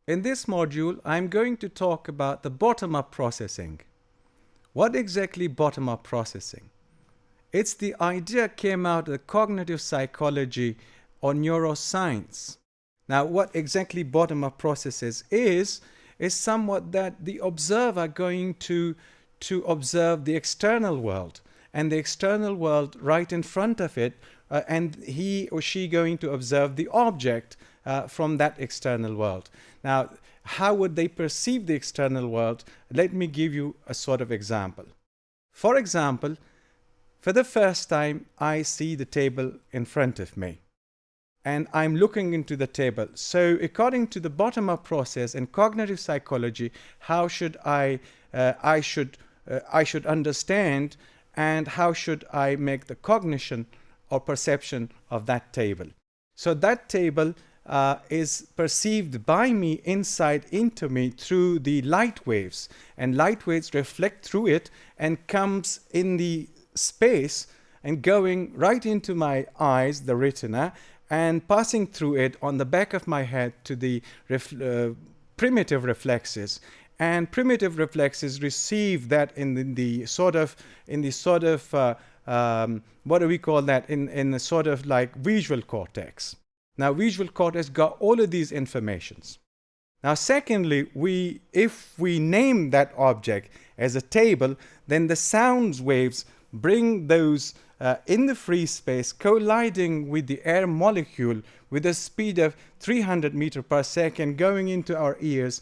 In this module, I'm going to talk about the bottom-up processing. What exactly bottom-up processing? It's the idea came out of cognitive psychology or neuroscience. Now, what exactly bottom-up processes is somewhat that the observer going to observe the external world, and the external world right in front of it, and he or she going to observe the object from that external world. Now, how would they perceive the external world? Let me give you a sort of example. For example, for the first time, I see the table in front of me, and I'm looking into the table. So according to the bottom-up process in cognitive psychology, how should I should understand, and how should I make the cognition or perception of that table? So that table is perceived by me inside into me through the light waves, and light waves reflect through it and comes in the space and going right into my eyes, the retina, and passing through it on the back of my head to the primitive reflexes. And primitive reflexes receive that in the sort of what do we call that, in the sort of like visual cortex. Now, visual cortex got all of these informations. Now, secondly, if we name that object as a table, then the sound waves bring those in the free space, colliding with the air molecule with a speed of 300 meters per second, going into our ears,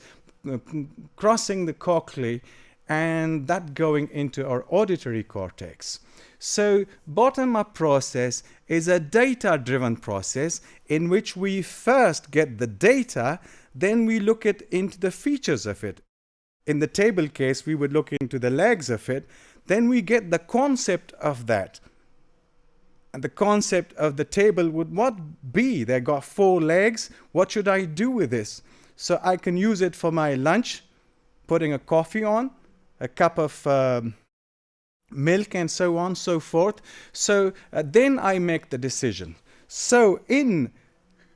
crossing the cochlea, and that going into our auditory cortex. So bottom-up process is a data-driven process in which we first get the data, then we look into the features of it. In the table case, we would look into the legs of it, then we get the concept of that. And the concept of the table would what be? They got 4 legs, what should I do with this? So I can use it for my lunch, putting a coffee on, a cup of milk, and so on, so forth. So then I make the decision. So in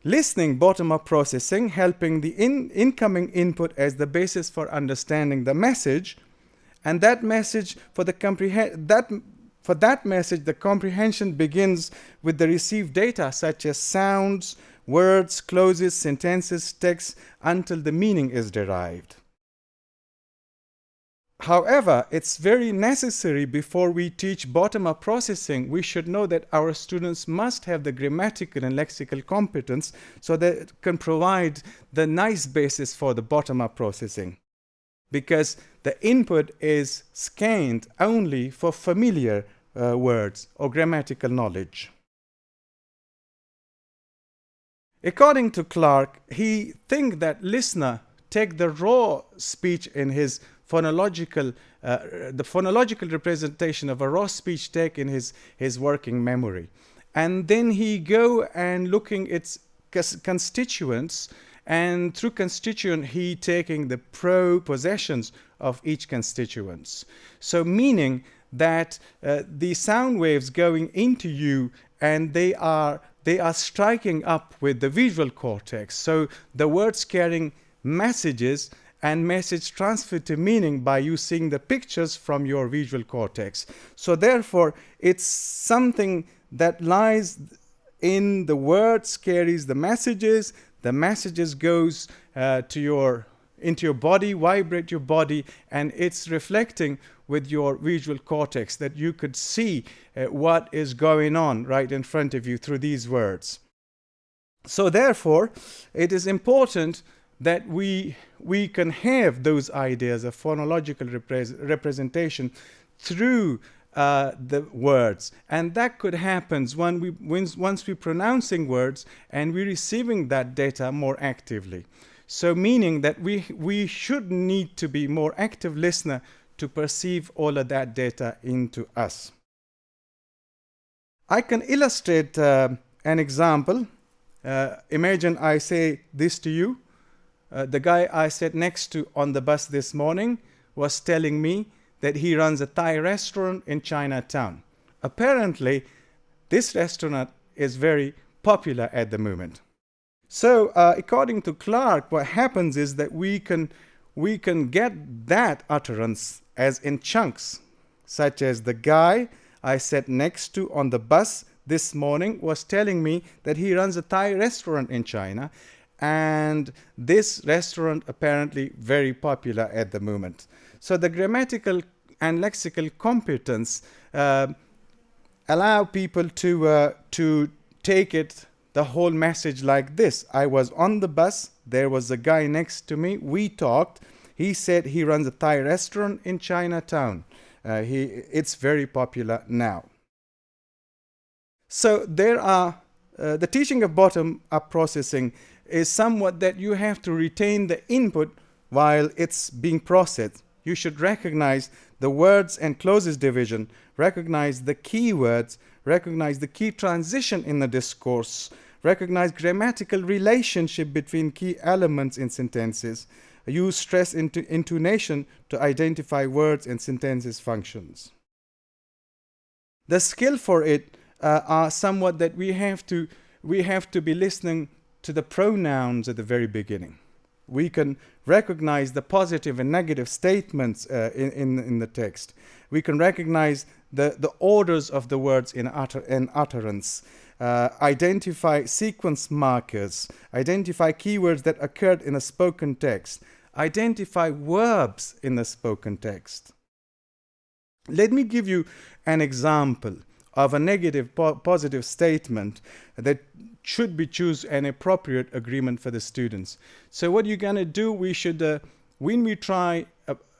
listening, bottom-up processing, helping the incoming input as the basis for understanding the message, and that message for that message, the comprehension begins with the received data such as sounds, words, clauses, sentences, text, until the meaning is derived. However, it's very necessary before we teach bottom-up processing, we should know that our students must have the grammatical and lexical competence so that it can provide the nice basis for the bottom-up processing. Because the input is scanned only for familiar words or grammatical knowledge. According to Clark, he thinks that listener take the raw speech in his phonological, the phonological representation of a raw speech take in his working memory. And then he go and looking its constituents, and through constituent he taking the possessions of each constituents. So meaning that the sound waves going into you, and they are striking up with the visual cortex. So the words carrying messages, and message transfer to meaning by you seeing the pictures from your visual cortex. So therefore, it's something that lies in the words, carries the messages goes into your body, vibrate your body, and it's reflecting with your visual cortex that you could see what is going on right in front of you through these words. So therefore, it is important that we can have those ideas of phonological representation through the words, and that could happen once we're pronouncing words and we're receiving that data more actively. So meaning that we should need to be more active listener to perceive all of that data into us. I can illustrate an example. Imagine I say this to you. The guy I sat next to on the bus this morning was telling me that he runs a Thai restaurant in Chinatown. Apparently, this restaurant is very popular at the moment. So according to Clark, what happens is that we can get that utterance as in chunks, such as the guy I sat next to on the bus this morning was telling me that he runs a Thai restaurant in China, and this restaurant apparently very popular at the moment. So the grammatical and lexical competence allow people to take it the whole message like this. I was on the bus, there was a guy next to me, we talked, he said he runs a Thai restaurant in Chinatown. It's very popular now. So there are the teaching of bottom-up processing is somewhat that you have to retain the input while it's being processed. You should recognize the words and clauses division, recognize the key words, recognize the key transition in the discourse, recognize grammatical relationship between key elements in sentences, use stress intonation to identify words and sentences functions. The skill for it are somewhat that we have to be listening to the pronouns at the very beginning. We can recognize the positive and negative statements in the text. We can recognize the orders of the words in utterance, identify sequence markers, identify keywords that occurred in a spoken text, identify verbs in the spoken text. Let me give you an example of a negative positive statement that should be choose an appropriate agreement for the students. So what you're going to do, we should when we try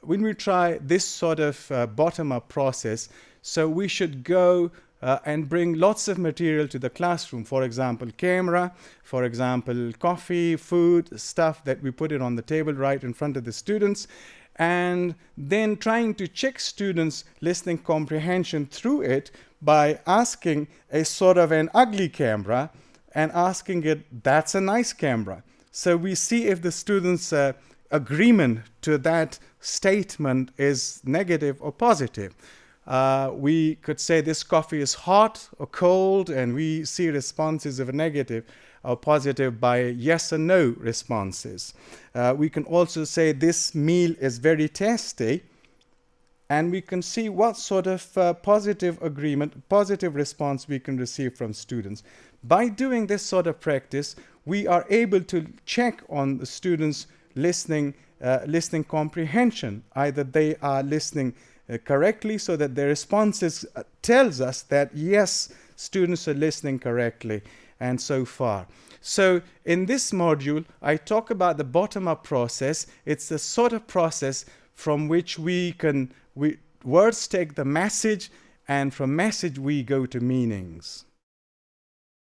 this sort of bottom-up process, so we should go and bring lots of material to the classroom. For example, camera, for example, coffee, food, stuff that we put it on the table right in front of the students, and then trying to check students' listening comprehension through it by asking a sort of an ugly camera and asking it, that's a nice camera. So we see if the students' agreement to that statement is negative or positive. We could say this coffee is hot or cold, and we see responses of a negative or positive by yes or no responses. We can also say this meal is very tasty, and we can see what sort of positive agreement, positive response we can receive from students. By doing this sort of practice, we are able to check on the students' listening comprehension. Either they are listening correctly, so that their responses tells us that yes, students are listening correctly, and so far. So in this module, I talk about the bottom-up process. It's the sort of process from which words take the message, and from message we go to meanings.